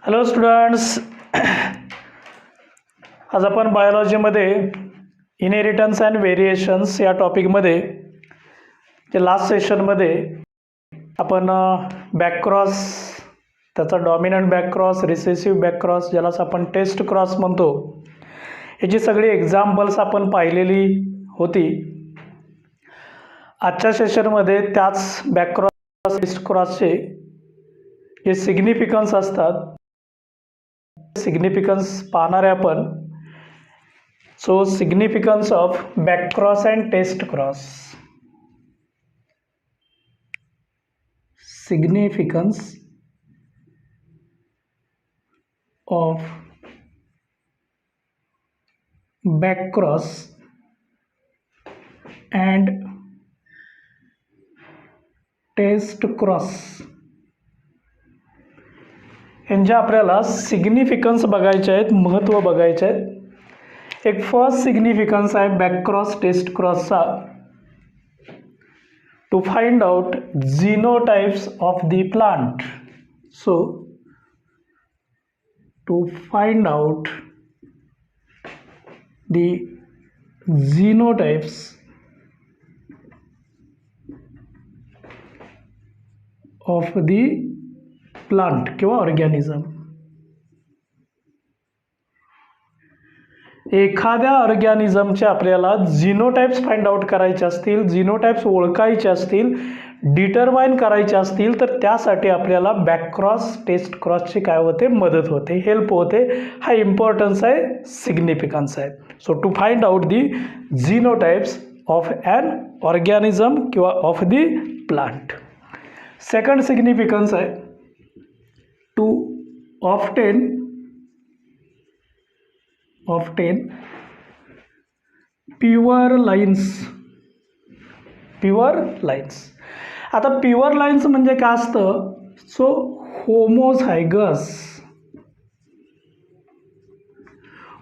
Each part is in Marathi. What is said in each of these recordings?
हॅलो स्टुडंट्स, आज आपण बायोलॉजीमध्ये इनहेरिटन्स अँड व्हेरिएशन्स या टॉपिकमध्ये जे लास्ट सेशनमध्ये आपण बॅकक्रॉस, त्याचा डॉमिनंट बॅकक्रॉस, रिसेसिव्ह बॅकक्रॉस, ज्यालाच आपण टेस्ट क्रॉस म्हणतो, याची सगळी एक्झाम्पल्स आपण पाहिलेली होती. आजच्या सेशनमध्ये त्याच बॅकक्रॉस, टेस्ट क्रॉसचे जे सिग्निफिकन्स असतात, सिग्निफिकन्स पाहणार आहे आपण. So significance of backcross and test cross. Significance of backcross and test cross यांचे आपल्याला सिग्निफिकन्स बघायचे आहेत, महत्त्व बघायचे आहेत. एक फर्स्ट सिग्निफिकन्स आहे बॅकक्रॉस टेस्ट क्रॉसचा, to find out genotypes of the plant. So to find out the genotypes of the plant किंवा ऑर्गॅनिझम. एखाद्या ऑर्गॅनिझमचे आपल्याला जीनोटाइप्स फाइंड आउट करायचे असतील, जीनोटाइप्स ओळखायचे असतील, डिटरमाइन करायचे असतील, तर त्यासाठी आपल्याला बॅकक्रॉस टेस्ट क्रॉसची काय होते, मदत होते, हेल्प होते. हा इम्पॉर्टन्स आहे, सिग्निफिकन्स आहे. So to find out the genotypes of an organism किंवा of the plant. Second significance आहे to obtain pure lines. Pure lines. आता प्युअर लाईन्स म्हणजे काय असतं? सो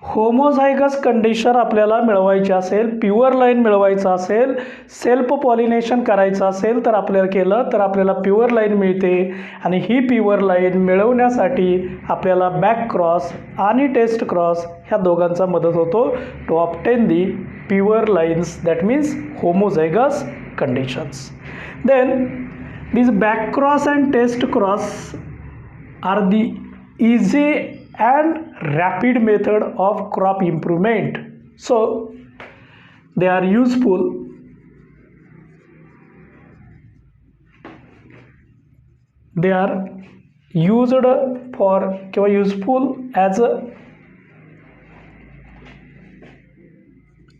होमोझायगस कंडिशन आपल्याला मिळवायची असेल, प्युअर लाईन मिळवायचं असेल, सेल्फ पॉलिनेशन करायचं असेल तर आपल्याला प्युअर लाईन मिळते. आणि ही प्युअर लाईन मिळवण्यासाठी आपल्याला बॅक क्रॉस आणि टेस्ट क्रॉस ह्या दोघांचा मदत होतो to obtain the pure lines, that means homozygous conditions. Then this back cross and test cross are the easy and rapid method of crop improvement. So they are useful used for किंवा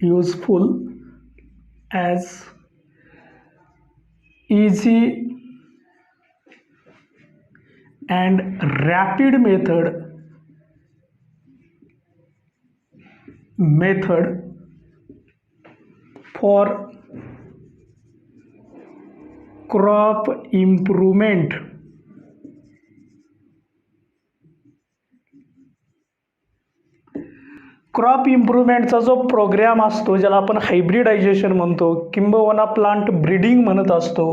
useful as easy and rapid method for crop improvement. Crop इम्प्रूव्हमेंटचा जो प्रोग्राम असतो, ज्याला आपण हायब्रिडायझेशन म्हणतो किंबहुना प्लांट ब्रीडिंग म्हणत असतो,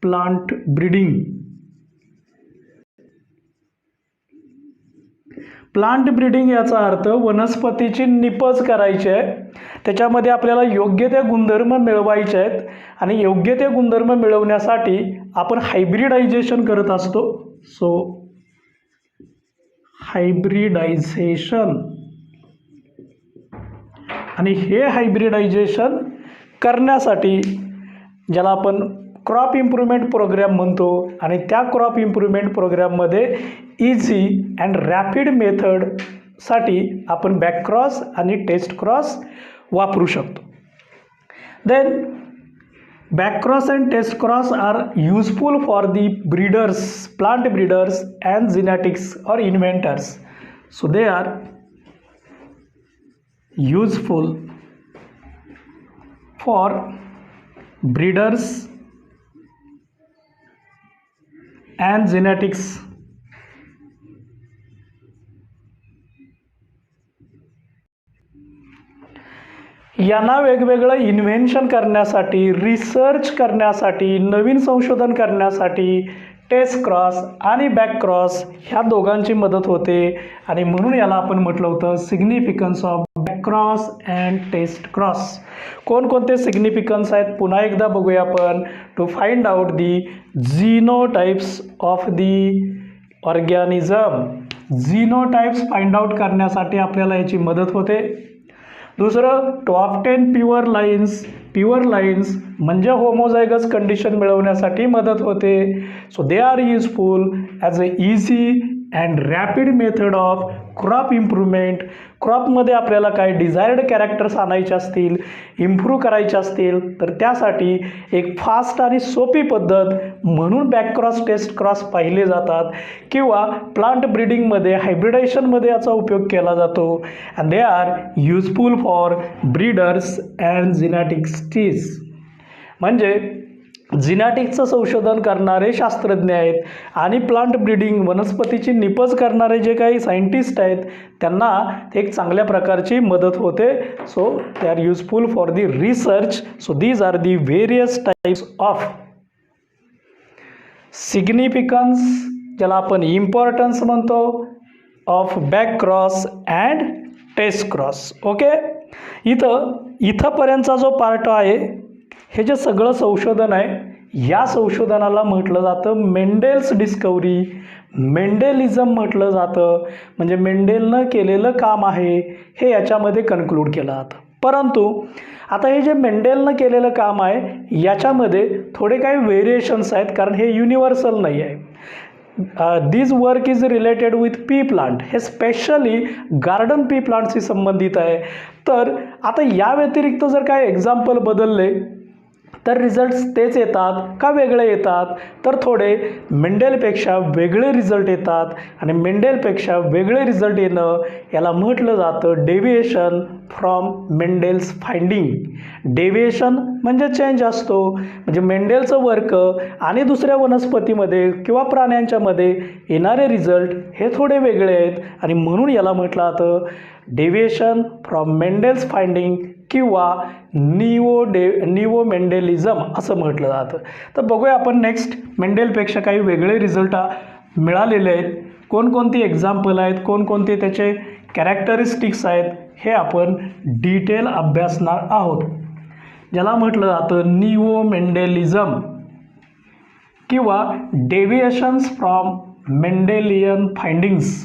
प्लांट ब्रीडिंग. प्लांट ब्रीडिंग याचा अर्थ वनस्पतीची निपज करायची आहे, त्याच्यामध्ये आपल्याला योग्य ते गुणधर्म मिळवायचे आहेत आणि योग्य ते गुणधर्म मिळवण्यासाठी आपण हायब्रिडायझेशन करत असतो. सो हायब्रिडायझेशन, आणि हे हायब्रिडायझेशन करण्यासाठी ज्याला आपण क्रॉप इम्प्रूव्हमेंट प्रोग्राम म्हणतो, आणि त्या क्रॉप इम्प्रूव्हमेंट प्रोग्राममध्ये इझी अँड रॅपिड मेथडसाठी आपण बॅकक्रॉस आणि टेस्ट क्रॉस वापरू शकतो. Then backcross and test cross are useful for the breeders, plant breeders and genetics or inventors. So they are useful for breeders and genetics यांना वेगवेगळं इन्व्हेन्शन करण्यासाठी, रिसर्च करण्यासाठी, नवीन संशोधन करण्यासाठी टेस्ट क्रॉस आणि बॅक क्रॉस ह्या दोघांची मदत होते आणि म्हणून याला आपण म्हटलं होतं significance of back cross and test cross. कोणकोणते सिग्निफिकन्स आहेत पुन्हा एकदा बघूया आपण. To find out the genotypes of the organism. Genotypes find out करण्यासाठी आपल्याला याची मदत होते. दुसरं, टू ऑब्टेन प्युअर लाईन्स म्हणजे होमोझायगस कंडिशन मिळवण्यासाठी मदत होते. So they are useful as a easy and rapid method of crop improvement. क्रॉपमध्ये आपल्याला काही डिझायर्ड कॅरेक्टर्स आणायचे असतील, इम्प्रूव्ह करायचे असतील तर त्यासाठी एक फास्ट आणि सोपी पद्धत म्हणून बॅकक्रॉस टेस्ट क्रॉस पाहिले जातात किंवा प्लांट ब्रीडिंगमध्ये हायब्रिडायझेशनमध्ये याचा उपयोग केला जातो. And they are useful for breeders and geneticist. म्हणजे जिनॅटिक्सचं संशोधन करणारे शास्त्रज्ञ आहेत आणि प्लांट ब्रीडिंग वनस्पतीची निपज करणारे जे काही सायंटिस्ट आहेत त्यांना एक चांगल्या प्रकारची मदत होते. So they are useful for the research. So these are the various types of significance, ज्याला आपण इम्पॉर्टन्स म्हणतो, of back cross and test cross. Okay, इथंपर्यंतचा जो पार्ट आहे हे जे सगळं संशोधन आहे या संशोधनाला म्हटलं जातं मेंडेल्स डिस्कवरी, मेंडेलिझम म्हटलं जातं. म्हणजे मेंडेलनं केलेलं काम आहे हे याच्यामध्ये कन्क्लूड केलं जातं. परंतु आता हे जे मेंडेलनं केलेलं काम आहे याच्यामध्ये थोडे काही व्हेरिएशन्स आहेत कारण हे युनिव्हर्सल नाही आहे. This work is related with pea plant. हे स्पेशली गार्डन पी प्लांटशी संबंधित आहे. तर आता या व्यतिरिक्त जर काय एक्झाम्पल बदलले तर रिझल्ट्स तेच येतात का वेगळे येतात, तर थोडे मेंडेलपेक्षा वेगळे रिझल्ट येतात आणि मेंडेलपेक्षा वेगळे रिझल्ट येणं याला म्हटलं जातं deviation from Mendel's finding. Deviation म्हणजे चेंज असतो. म्हणजे मेंडेलचं वर्क आणि दुसऱ्या वनस्पतीमध्ये किंवा प्राण्यांच्यामध्ये येणारे रिझल्ट हे थोडे वेगळे आहेत आणि म्हणून याला म्हटलं जातं डेव्हिएशन फ्रॉम मेंडेल्स फाइंडिंग किंवा निओ मेंडेलिझम असं म्हटलं जातं. तर बघूया आपण नेक्स्ट मेंडेलपेक्षा काही वेगळे रिझल्ट मिळालेले आहेत, कोणकोणती एक्झाम्पल आहेत, कोणकोणते त्याचे कॅरेक्टरिस्टिक्स आहेत हे आपण डिटेल अभ्यासणार आहोत. ज्याला म्हटलं जातं निओ मेंडेलिझम किंवा डेव्हिएशन्स फ्रॉम मेंडेलियन फाइंडिंग्स.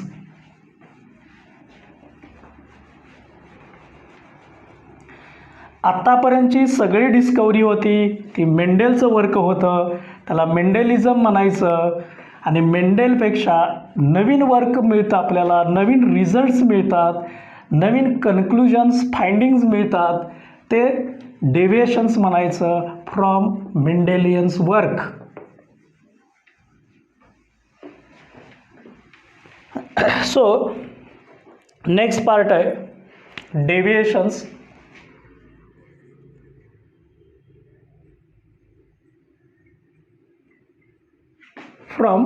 आत्तापर्यंतची सगळी डिस्कवरी होती ती मेंडेलचं वर्क होतं, त्याला मेंडेलिझम म्हणायचं. आणि मेंडेलपेक्षा नवीन वर्क मिळतं आपल्याला, नवीन रिझल्ट्स मिळतात, नवीन कन्क्लुजन्स फाइंडिंग्स मिळतात, ते डेव्हिएशन्स म्हणायचं from Mendelians work. So next part आहे deviations from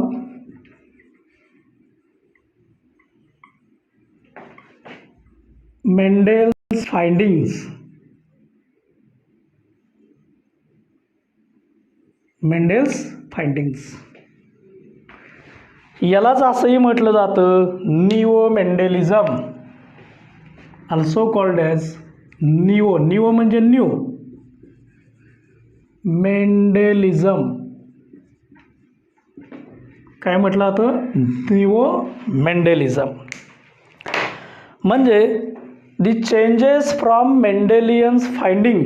Mendel's findings. Mendel's findings यालाच असंही म्हटलं जातं neo Mendelism, also called as neo म्हणजे न्यू, मेंडेलिझम काय म्हटलं जातं निओ मेंडेलिझम. म्हणजे the changes from Mendelians finding.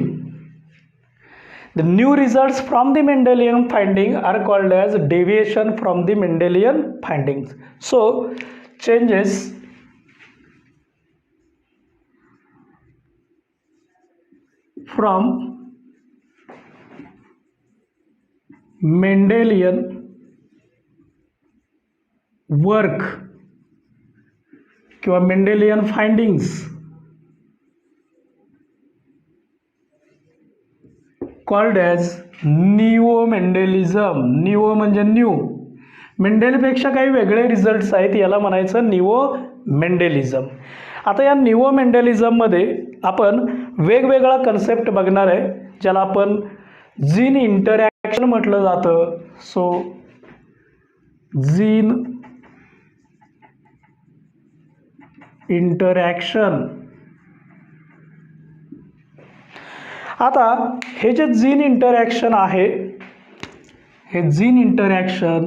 The new results from the Mendelian finding are called as deviation from the Mendelian findings. So, changes from Mendelian work किंवा Mendelian findings called as neo Mendelism. Neo म्हणजे न्यू, मेंडेलपेक्षा काही वेगळे रिझल्ट्स आहेत याला म्हणायचं निओ मेंडेलिझम. आता या निओ मेंडेलिझममध्ये आपण वेगवेगळा कन्सेप्ट बघणार आहे ज्याला आपण जीन इंटरॅक्शन म्हटलं जातं. So gene interaction. आता हे जे जीन इंटरॅक्शन आहे, हे जीन इंटरॅक्शन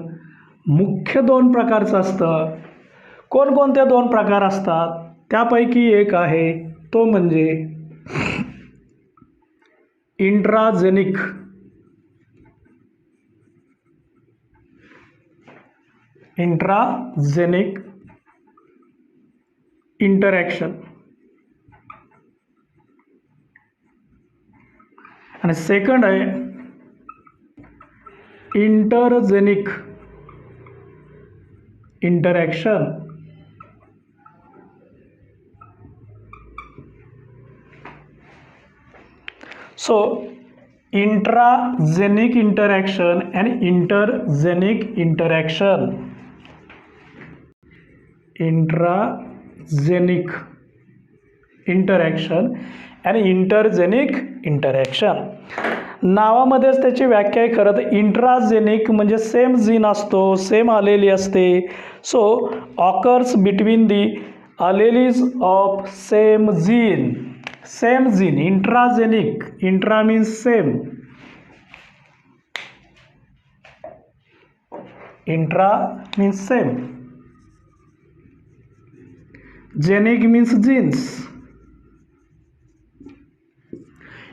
मुख्य दोन प्रकारचं असतं. कोणकोणते दोन प्रकार असतात? त्यापैकी एक आहे तो म्हणजे इंट्राजेनिक इंटरॅक्शन आणि सेकंड आहे intergenic interaction. So intragenic interaction and intergenic interaction. Intragenic interaction and intergenic interaction. नावामध्येच त्याची व्याख्या आहे. खरं तर इंट्राजेनिक म्हणजे सेम जीन असतो, सेम आलेली असते. So occurs between the alleles of same gene. Same gene, intragenic. Intra means same. Intra means same. Genic means genes.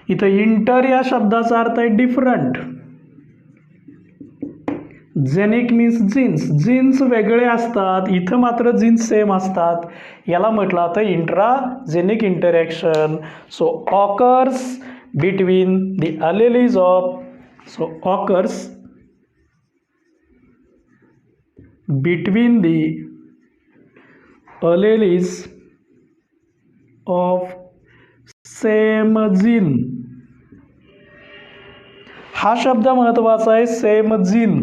इथं इंटर या शब्दाचा अर्थ आहे different. Genic means genes. Genes वेगळे असतात, इथं मात्र जीन्स सेम असतात. याला म्हटलं जातं intragenic interaction. So occurs between the alleles of, so occurs between the alleles of same gene. हा शब्द महत्त्वाचा आहे, सेम जीन.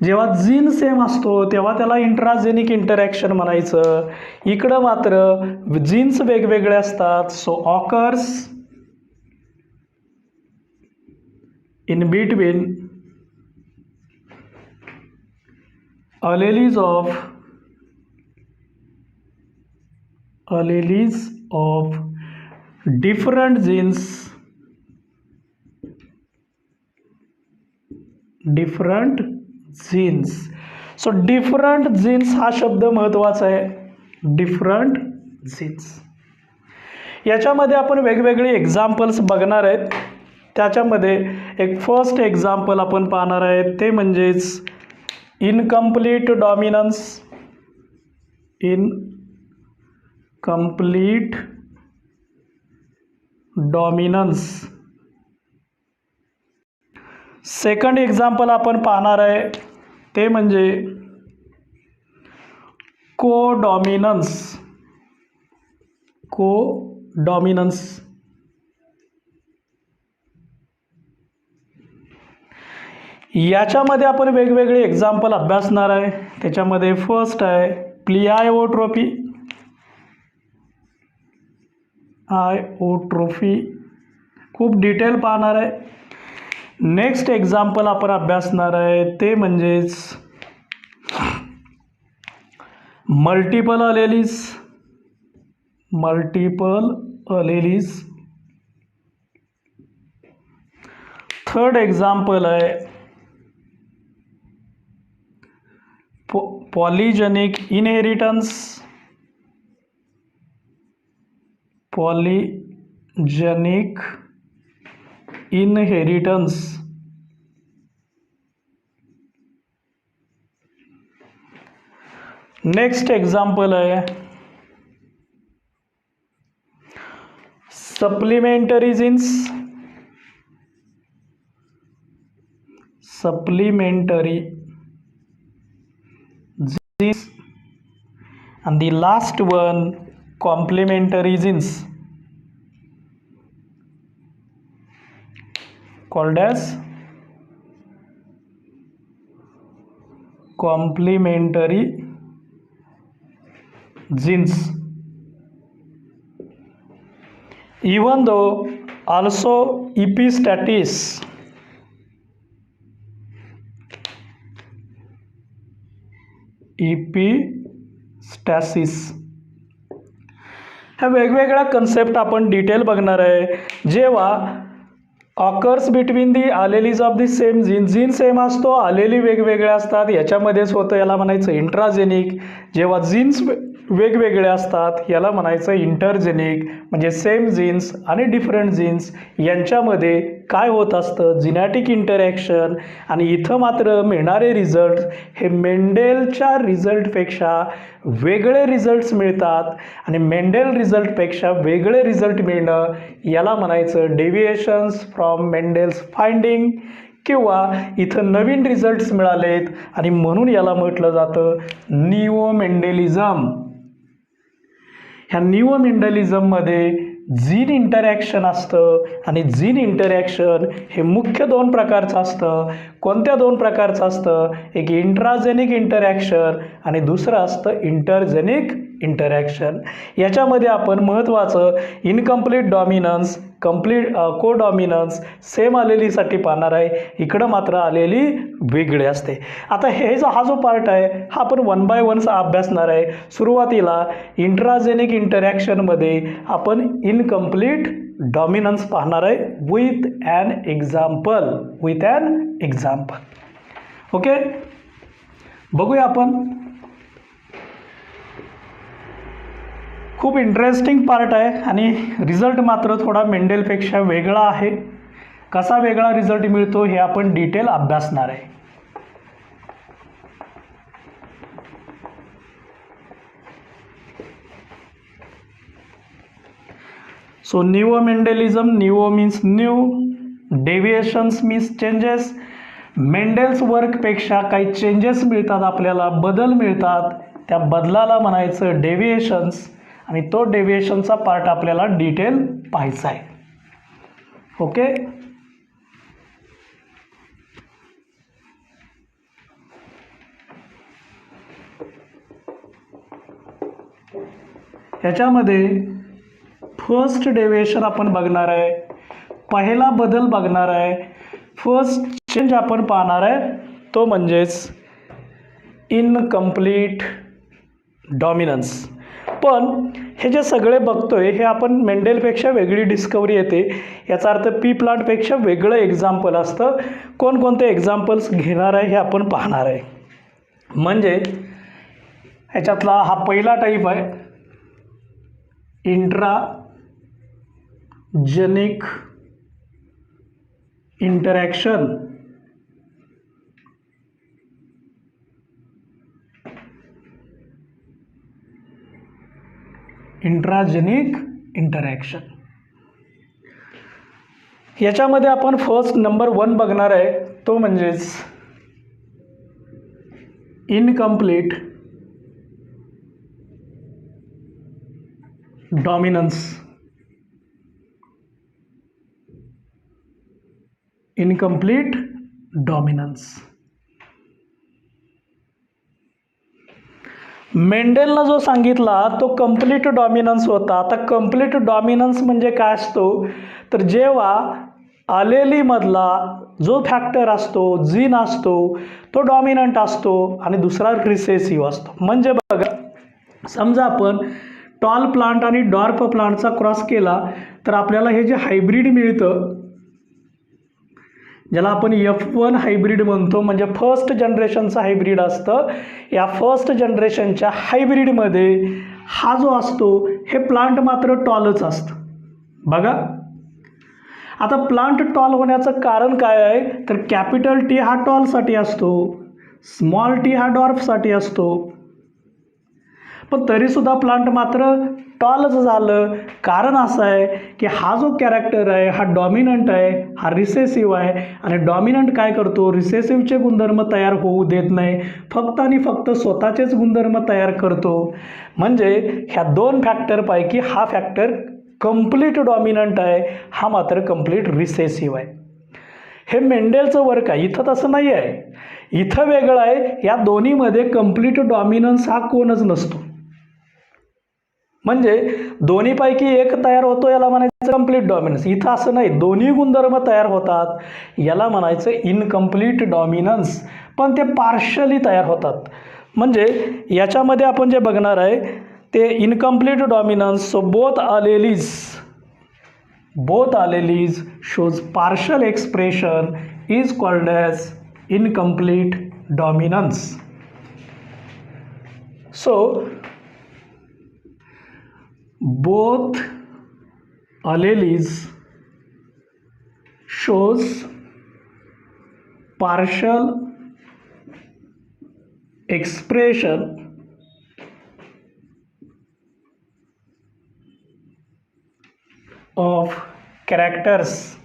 जेव्हा जीन सेम असतो तेव्हा त्याला इंट्राजेनिक इंटरॅक्शन म्हणायचं. इकडं मात्र जीन्स वेगवेगळे असतात. So occurs in between alleles of different genes, so different genes हा शब्द महत्त्वाचा आहे. डिफरंट जीन्स याच्यामध्ये आपण वेगवेगळे एक्झाम्पल्स बघणार आहेत. त्याच्यामध्ये एक फर्स्ट एक्झाम्पल आपण पाहणार आहे, ते म्हणजेच incomplete dominance. Incomplete dominance. Second example आपण पाहणार आहे ते म्हणजे कोडॉमिनन्स. याच्यामध्ये आपण वेगवेगळे एक्झाम्पल अभ्यासणार आहे. त्याच्यामध्ये फर्स्ट आहे प्लिआयोट्रोफी. खूप डिटेल पाहणार आहे. नेक्स्ट एक्झाम्पल आपण अभ्यासणार आहे ते म्हणजेच मल्टिपल अलेलीज. थर्ड एक्झाम्पल आहे पॉलीजेनिक इनहेरिटन्स. नेक्स्ट एक्झाम्पल आहे supplementary genes. and the last one complementary genes called as complementary genes. Even though also epistatis epistasis. ह्या वेगवेगळ्या कन्सेप्ट आपण डिटेल बघणार आहे. जेव्हा occurs between the alleles of the same gene, gene same असतो, आलेली वेगवेगळ्या असतात, याच्यामध्येच होतं, याला म्हणायचं इंट्राजेनिक. जेव्हा जीन्स वेगवेगळे असतात याला म्हणायचं इंटरजेनिक. म्हणजे सेम जीन्स आणि डिफरंट जीन्स यांच्यामध्ये काय होत असतं, जिनॅटिक इंटरॅक्शन. आणि इथं मात्र मिळणारे रिझल्ट हे मेंडेलच्या रिझल्टपेक्षा वेगळे रिझल्ट्स मिळतात. आणि मेंडेल रिझल्टपेक्षा वेगळे रिझल्ट मिळणं याला म्हणायचं डेव्हिएशन्स फ्रॉम मेंडेल्स फाइंडिंग, किंवा इथं नवीन रिझल्ट्स मिळालेत आणि म्हणून याला म्हटलं जातं निओ मेंडेलिझम. ह्या निओ मेंडेलिझममध्ये जीन इंटरॅक्शन असतं आणि जीन इंटरॅक्शन हे मुख्य दोन प्रकारचं असतं. कोणत्या दोन प्रकारचं असतं, एक इंट्राजेनिक इंटरॅक्शन आणि दुसरं असतं इंटरजेनिक इंटरॅक्शन. याच्यामध्ये आपण महत्त्वाचं इनकम्प्लीट डॉमिनन्स, कंप्लीट कोडॉमिनन्स सेम आलेलीसाठी पाहणार आहे. इकडं मात्र आलेली वेगळी असते. आता हा जो पार्ट आहे हा आपण 1 बाय 1 अभ्यासणार आहे. सुरुवातीला इंट्राजेनिक इंटरॅक्शनमध्ये आपण इनकम्प्लीट डॉमिनन्स पाहणार आहे विथ ॲन एक्झाम्पल. ओके, बघूया आपण. खूप इंटरेस्टिंग पार्ट आहे आणि रिझल्ट मात्र थोडा मेंडेलपेक्षा वेगळा आहे. कसा वेगळा रिझल्ट मिळतो हे आपण डिटेल अभ्यासणार आहे. So neo Mendelism, neo means new, deviations means changes. Mendel's वर्कपेक्षा काही चेंजेस मिळतात, आपल्याला बदल मिळतात, त्या बदलाला म्हणायचं डेव्हिएशन्स. आणि तो डेव्हिएशनचा पार्ट आपल्याला डिटेल पाहायचा आहे. ओके, याच्यामध्ये फर्स्ट डेव्हिएशन आपण बघणार आहे, पहिला बदल बघणार आहे, फर्स्ट चेंज आपण पाहणार आहे, तो म्हणजेच इनकम्प्लीट डॉमिनन्स. पण हे जे सगळे बघतोय हे आपण मेंडेलपेक्षा वेगळी डिस्कवरी येते. याचा अर्थ पी प्लांटपेक्षा वेगळं एक्झाम्पल असतं. कोणकोणते एक्झाम्पल्स घेणार आहे हे आपण पाहणार आहे. म्हणजे ह्याच्यातला हा पहिला टाईप आहे इंट्राजेनिक इंटरॅक्शन. इंट्राजेनिक इंटरॅक्शन याच्यामध्ये आपण फर्स्ट नंबर 1 बघणार आहे, तो म्हणजेच इनकम्प्लीट डॉमिनन्स. इनकम्प्लीट डॉमिनन्स मेंडेलनं जो सांगितला तो कंप्लीट डॉमिनन्स होता. आता कंप्लीट डॉमिनन्स म्हणजे काय असतो, तर जेव्हा आलेलीमधला जो फॅक्टर असतो, जीन असतो, तो डॉमिनंट असतो आणि दुसरा रिसेसिव्ह असतो. म्हणजे बघा, समजा आपण टॉल प्लांट आणि डॉर्फ प्लांटचा क्रॉस केला तर आपल्याला हे जे हायब्रिड मिळतं, ज्याला आपण F1 हायब्रिड म्हणतो, म्हणजे फर्स्ट जनरेशनचं हायब्रिड असतं. या फर्स्ट जनरेशनच्या हायब्रिडमध्ये हा जो असतो हे प्लांट मात्र टॉलच असतं. बघा, आता प्लांट टॉल होण्याचं कारण काय आहे, तर कॅपिटल T हा टॉलसाठी असतो, स्मॉल t हा डॉर्फसाठी असतो. पण तरीसुद्धा प्लांट मात्र टॉलच झालं. कारण असं आहे की हा जो कॅरेक्टर आहे हा डॉमिनंट आहे, हा रिसेसिव्ह आहे. आणि डॉमिनंट काय करतो, रिसेसिव्हचे गुणधर्म तयार होऊ देत नाही, फक्त आणि फक्त स्वतःचेच गुणधर्म तयार करतो. म्हणजे ह्या 2 फॅक्टरपैकी हा फॅक्टर कंप्लीट डॉमिनंट आहे, हा मात्र कंप्लीट रिसेसिव्ह आहे. हे मेंडेलचं वर्क आहे. इथं तसं नाही आहे, इथं वेगळं आहे. या दोन्हीमध्ये कंप्लीट डॉमिनन्स हा कोणच नसतो. म्हणजे दोन्हीपैकी एक तयार होतो, याला म्हणायचं कंप्लीट डॉमिनन्स. इथं असं नाही, दोन्ही गुणधर्म तयार होतात, याला म्हणायचं इनकम्प्लीट डॉमिनन्स. पण ते पार्शली तयार होतात. म्हणजे याच्यामध्ये आपण जे बघणार आहे ते incomplete dominance. So both alleles shows partial expression is called as incomplete dominance. So both alleles shows partial expression of characters.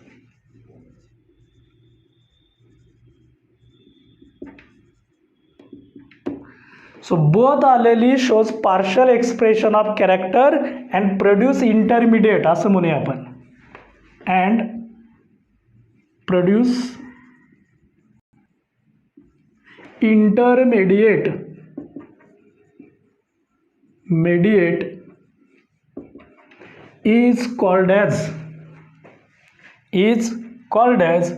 So both alleles shows partial expression of character and produce intermediate असं म्हणूया आपण, and produce intermediate is called as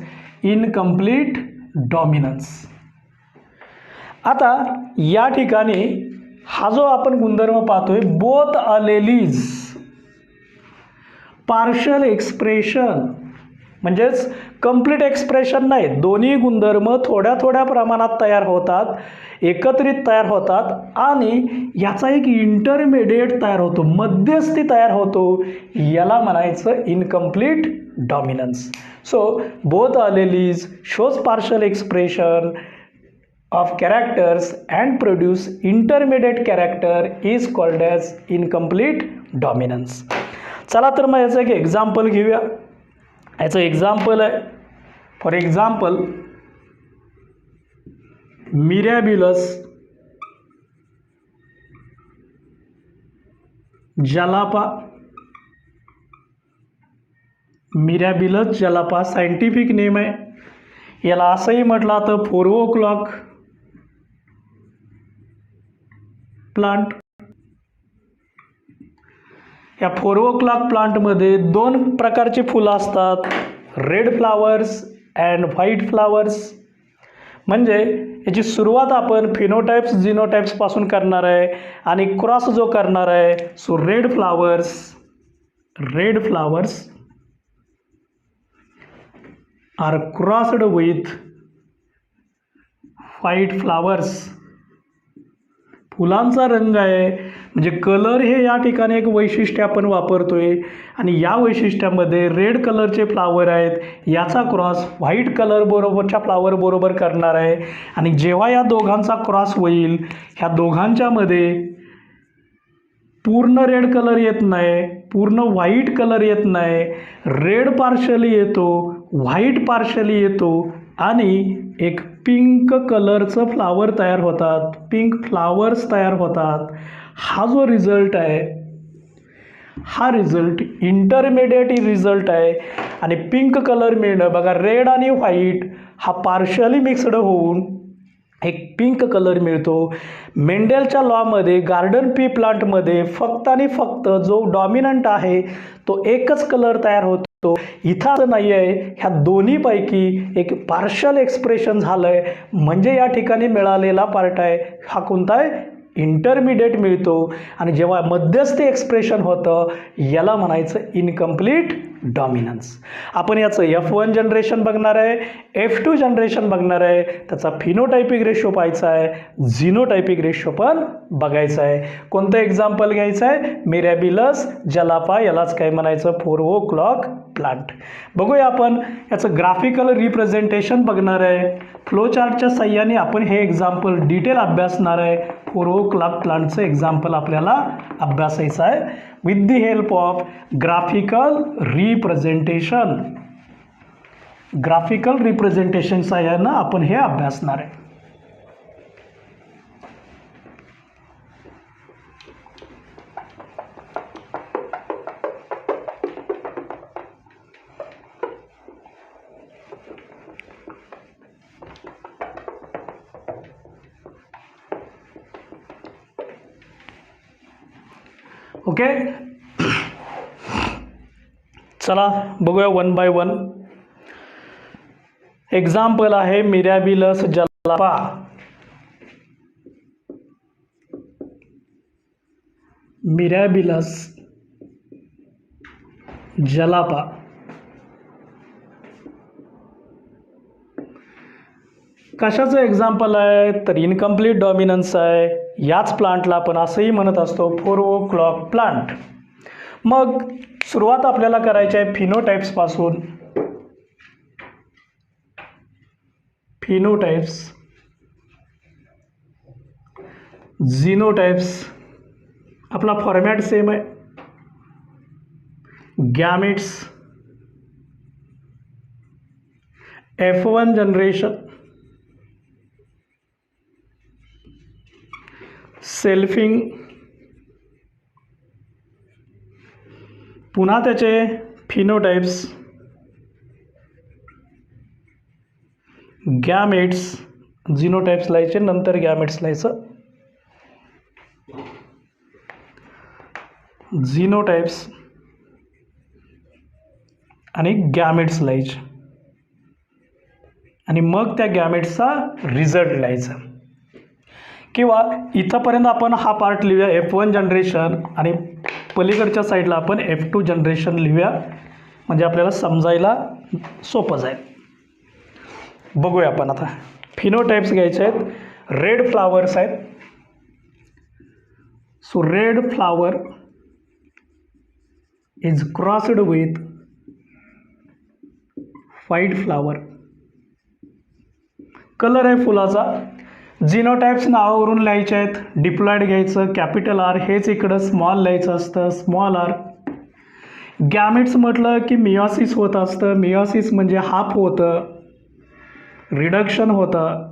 incomplete dominance. आता या ठिकाणी हा जो आपण गुणधर्म पाहतोय बोथ alleles पार्शल एक्सप्रेशन म्हणजेच कंप्लीट एक्सप्रेशन नाही, दोन्ही गुणधर्म थोड्या थोड्या प्रमाणात तयार होतात, एकत्रित तयार होतात आणि याचा एक इंटरमिडिएट तयार होतो, मध्यस्थी तयार होतो, याला म्हणायचं incomplete dominance. So both alleles shows partial expression of characters and produce intermediate character is called as incomplete dominance. चला तर मग याचं एक एक्झाम्पल घेऊया. याचं एक्झाम्पल आहे, for example Mirabilis jalapa scientific name आहे. याला असंही म्हटलं तर 4 o'clock प्लांट. या 4 o'clock प्लांटमध्ये 2 प्रकारची फुलं असतात, red flowers and white flowers. म्हणजे याची सुरुवात आपण फिनोटाइप्स जिनोटाइप्स पासून करणार आहे आणि क्रॉस जो करणार आहे. So red flowers are crossed with white flowers. फुलांचा रंग आहे म्हणजे कलर हे या ठिकाणी एक वैशिष्ट्य आपण वापरतोय आणि या वैशिष्ट्यामध्ये रेड कलरचे फ्लावर आहेत, याचा क्रॉस व्हाईट कलर बरोबरच्या फ्लावर बरोबर करणार आहे. आणि जेव्हा या दोघांचा क्रॉस होईल, ह्या दोघांच्यामध्ये पूर्ण रेड कलर येत नाही, पूर्ण व्हाईट कलर येत नाही, रेड पार्शली येतो, व्हाईट पार्शली येतो आणि एक पिंक कलरचं फ्लावर तयार होतात, पिंक फ्लावर्स तयार होतात. हा जो रिझल्ट आहे हा रिझल्ट इंटरमिडिएट रिझल्ट आहे आणि पिंक कलर मिळणं बघा, रेड आणि व्हाईट हा पार्शली मिक्सड होऊन एक पिंक कलर मिळतो. मेंडेलच्या लॉमध्ये गार्डन पी प्लांटमध्ये फक्त आणि फक्त जो डॉमिनंट आहे तो एकच कलर तयार होतो. इथं असं नाही आहे, ह्या दोन्हीपैकी एक पार्शल एक्सप्रेशन झालं आहे म्हणजे या ठिकाणी मिळालेला पार्ट आहे हा कोणता आहे, इंटरमिडिएट मिळतो. आणि जेव्हा मध्यस्थी एक्सप्रेशन होतं याला म्हणायचं इनकम्प्लीट डॉमिनन्स. आपण याचं F1 जनरेशन बघणार आहे, F2 जनरेशन बघणार आहे, त्याचा फिनोटायपिक रेशो पाहायचा आहे, झिनोटायपिक रेशो पण बघायचा आहे. कोणतं एक्झाम्पल घ्यायचं आहे, मिरॅबिलस जलापा, यालाच काय म्हणायचं 4 o'clock प्लांट. बघूया आपण याचं ग्राफिकल रिप्रेझेंटेशन बघणार आहे. फ्लोचार्टच्या साह्याने आपण हे एक्झाम्पल डिटेल अभ्यासणार आहे. 4 o'clock प्लांटचं एक्झाम्पल आपल्याला अभ्यासायचं आहे with the help of graphical representation साह्यानं आपण हे अभ्यासणार आहे. ओके, चला बघूया 1 by 1. एक्झाम्पल आहे मिरॅबिलस जलापा. मिरॅबिलस, जलापा. कशाचं एक्झाम्पल आहे तर इनकम्प्लीट डॉमिनन्स आहे. याच प्लांटला आपण असंही म्हणत असतो 4 o'clock प्लांट. मग सुरुवात आपल्याला करायची आहे फिनोटाइप्सपासून. फिनोटाइप्स, झिनोटाइप्स, आपला फॉर्मॅट सेम आहे. गॅमेट्स, F1 जनरेशन, सेल्फिंग, पुन्हा त्याचे फिनोटाइप्स, गॅमेट्स, झिनोटाइप्स लिहायचे नंतर गॅमेट्स लिहायचं. झिनोटाइप्स आणि गॅमेट्स लिहायचे आणि मग त्या गॅमेट्सचा रिझल्ट लिहायचा. किंवा इथंपर्यंत आपण हा पार्ट लिहूया F1 जनरेशन आणि पलीकडच्या साईडला आपण F2 जनरेशन लिहूया, म्हणजे आपल्याला समजायला सोपं जाईल. बघूया आपण आता. फिनोटाइप्स घ्यायचे आहेत. रेड फ्लावर्स आहेत. So red flower is crossed with white flower. Colour आहे फुलाचा. झिनोटाइप्स नावावरून लिहायचे आहेत. डिप्लॉइड घ्यायचं, कॅपिटल आर, हेच इकडं स्मॉल लिहायचं असतं, स्मॉल आर. गॅमेट्स म्हटलं की मियोसिस होत असतं. मियोसिस म्हणजे हाफ होतं, रिडक्शन होतं.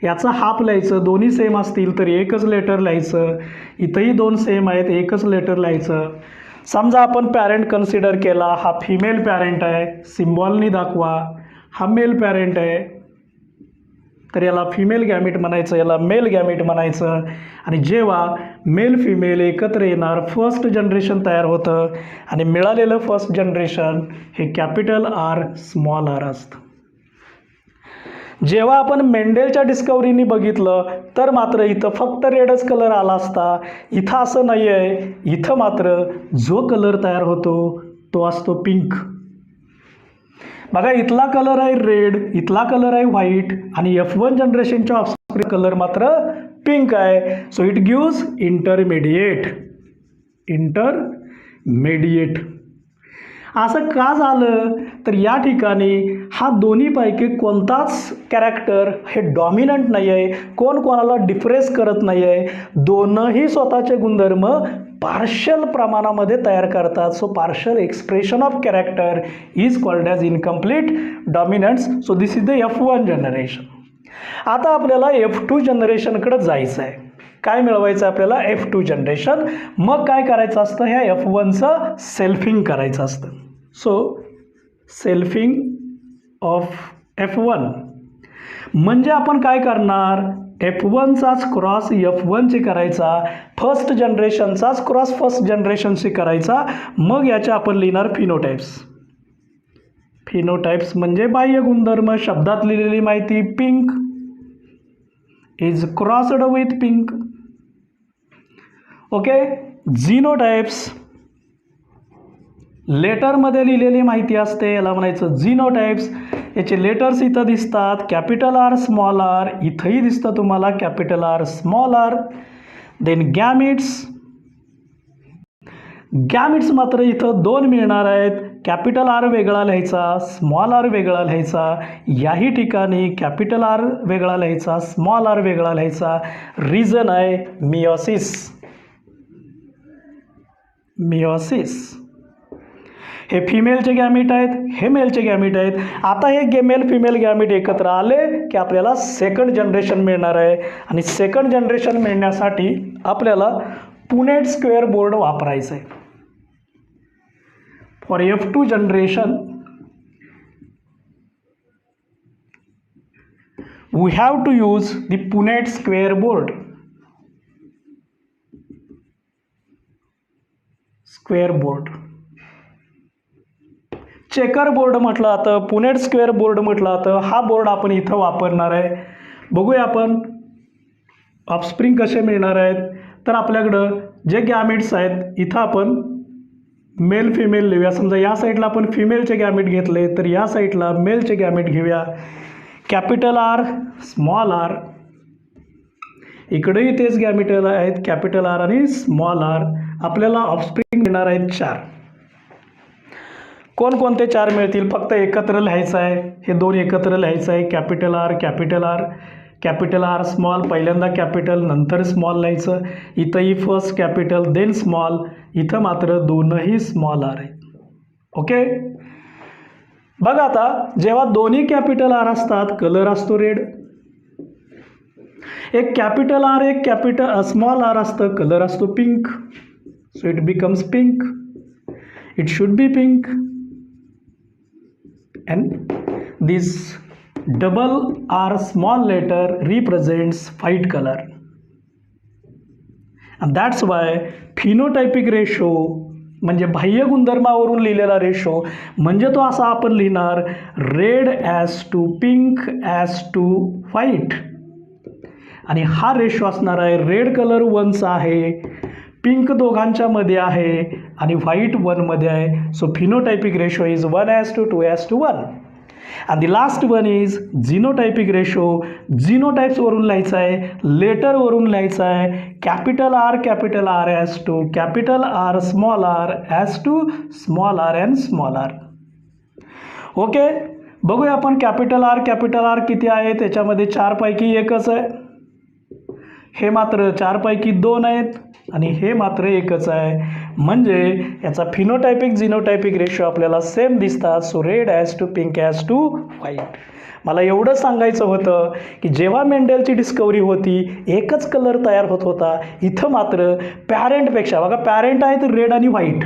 याचं हाफ लिहायचं. दोन्ही सेम असतील तर एकच लेटर लिहायचं. इथंही दोन सेम आहेत, एकच लेटर लिहायचं. समजा आपण पॅरेंट कन्सिडर केला, हा फिमेल पॅरेंट आहे, सिम्बॉलनी दाखवा. हा मेल पॅरेंट आहे तर याला फिमेल गॅमेट म्हणायचं, याला मेल गॅमेट म्हणायचं. आणि जेव्हा मेल फिमेल एकत्र येणार फर्स्ट जनरेशन तयार होतं आणि मिळालेलं फर्स्ट जनरेशन हे कॅपिटल आर स्मॉल आर असतं. जेव्हा आपण मेंडेलच्या डिस्कवरीनी बघितलं तर मात्र इथं फक्त रेडच कलर आला असता. इथं असं नाही आहे. इथं मात्र जो कलर तयार होतो तो असतो पिंक. बघा, इथला कलर आहे रेड, इथला कलर आहे व्हाईट आणि F1 जनरेशनच्या ऑफस्प्रिंग कलर मात्र पिंक आहे. So it gives intermediate. Intermediate असं का झालं तर या ठिकाणी हा दोन्हीपैकी कोणताच कॅरेक्टर हे डॉमिनंट नाही आहे, कोण कोणाला डिफरेन्स करत नाही आहे. दोनही स्वतःचे गुणधर्म पार्शल प्रमाणामध्ये तयार करतात. So partial expression of character is called as incomplete dominance. So this is the F1 generation. आता आपल्याला F2 जनरेशनकडे जायचं आहे. काय मिळवायचं आहे आपल्याला? F2 generation. मग काय करायचं असतं? ह्या F1चं सेल्फिंग करायचं असतं. सो सेल्फिंग ऑफ F1 म्हणजे आपण काय करणार? F1चाच क्रॉस F1ची करायचा, फर्स्ट जनरेशनचाच क्रॉस फर्स्ट जनरेशनशी करायचा. मग याच्या आपण लिहिणार फिनोटाइप्स. फिनोटाइप्स म्हणजे बाह्य गुणधर्म. शब्दात लिहिलेली माहिती pink is crossed with pink. Okay. Genotypes लेटरमध्ये लिहिलेली माहिती असते, याला म्हणायचं झिनोटाइप्स. याचे लेटर्स इथं दिसतात, कॅपिटल आर स्मॉल आर. इथंही दिसतं तुम्हाला capital R small R. Then gametes. Gametes मात्र इथं दोन मिळणार आहेत. कॅपिटल आर वेगळा लिहायचा, स्मॉल आर वेगळा लिहायचा. याही ठिकाणी कॅपिटल आर वेगळा लिहायचा, स्मॉल आर वेगळा लिहायचा. रिझन आहे मियोसिस. मियोसिस हे फिमेलचे गॅमेट आहेत, हे मेलचे गॅमेट आहेत. आता हे मेल फिमेल गॅमेट एकत्र आले की आपल्याला सेकंड जनरेशन मिळणार आहे. आणि सेकंड जनरेशन मिळण्यासाठी आपल्याला पुनेट स्क्वेअर बोर्ड वापरायचं आहे. For F2 generation we have to use the Punnett square board. Square board. Checker board म्हटलं जातं, पुनेट स्क्वेअर बोर्ड म्हटलं जातं. हा बोर्ड आपण इथं वापरणार आहे. बघूया आपण ऑफस्प्रिंग कसे मिळणार आहेत. तर आपल्याकडं जे गॅमिट्स आहेत इथं आपण मेल फिमेल लिहूया. समजा या साईडला आपण फिमेलचे गॅमिट घेतले तर या साईडला मेलचे गॅमिट घेऊया. Capital R, small R. इकडेही तेच गॅमिट आहेत, कॅपिटल आर आणि स्मॉल आर. आपल्याला ऑफस्प्रिंग मिळणार आहेत 4. कोणकोणते 4 मिळतील? फक्त एकत्र लिहायचं आहे, हे 2 एकत्र लिहायचं आहे. Capital R, capital R, capital R small, पहिल्यांदा कॅपिटल नंतर स्मॉल लिहायचं. इथंही फर्स्ट कॅपिटल देन स्मॉल, इथं मात्र दोनही स्मॉल आर आहेत. ओके. बघा आता जेव्हा दोन्ही कॅपिटल आर असतात कलर असतो रेड. एक कॅपिटल आर एक कॅपिटल स्मॉल आर असतं कलर असतो pink. So it becomes pink. It should be pink. And this double R small letter represents white color, and that's why phenotypic ratio म्हणजे बाह्य गुणधर्मावरून लिहिलेला रेशो म्हणजे तो असा आपण लिहिणार red as to pink as to white. आणि हा रेशो असणार आहे रेड कलर 1चा आहे, पिंक दोघांच्या मध्ये आहे आणि व्हाईट 1 मध्ये आहे. So phenotypic ratio is 1:2, 2:1. आणि the last one is genotypic ratio. जिनोटाइप्सवरून लिहायचं आहे, लेटरवरून लिहायचं आहे. Capital R as to capital R, small R as to small R and small R. Okay. बघूया आपण कॅपिटल आर किती आहे. त्याच्यामध्ये 4 पैकी 1च आहे. हे मात्र 4 पैकी 2 आहेत आणि हे मात्र 1च आहे. म्हणजे याचा फिनोटायपिक जिनोटायपिक रेशो आपल्याला सेम दिसतात. So red as to pink as to white. मला एवढं सांगायचं होतं की जेव्हा मेंडेलची डिस्कवरी होती एकच कलर तयार होत होता. इथं मात्र पॅरेंटपेक्षा बघा पॅरेंट आहेत रेड आणि व्हाईट.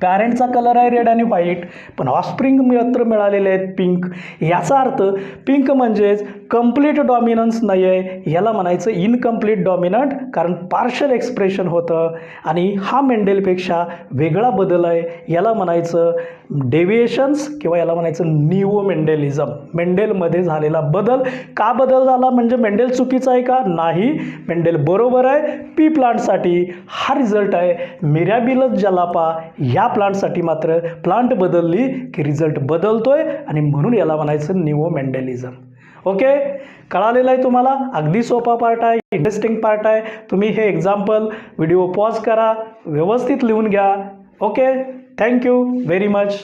पॅरेंटचा कलर आहे रेड आणि व्हाईट पण ऑफस्प्रिंग मात्र मिळालेले आहेत पिंक. याचा अर्थ पिंक म्हणजेच कंप्लीट डॉमिनन्स नाही आहे, याला म्हणायचं इनकम्प्लीट डॉमिनंट, कारण पार्शल एक्सप्रेशन होतं. आणि हा मेंडेलपेक्षा वेगळा बदल आहे, याला म्हणायचं डेव्हिएशन्स किंवा याला म्हणायचं निओ मेंडेलिझम. मेंडेलमध्ये झालेला बदल. का बदल झाला म्हणजे मेंडेल चुकीचा आहे का? नाही, मेंडेल बरोबर आहे. पी प्लांटसाठी हा रिझल्ट आहे. मिरॅबिलस जलापा या प्लांटसाठी मात्र प्लांट बदलली की रिझल्ट बदलतोय आणि म्हणून याला म्हणायचं निओ मेंडेलिझम. ओके. कळालेलं आहे तुम्हाला? अगदी सोपा पार्ट आहे, इंटरेस्टिंग पार्ट आहे. तुम्ही हे एक्झाम्पल व्हिडिओ पॉज करा, व्यवस्थित लिहून घ्या. ओके. Thank you very much.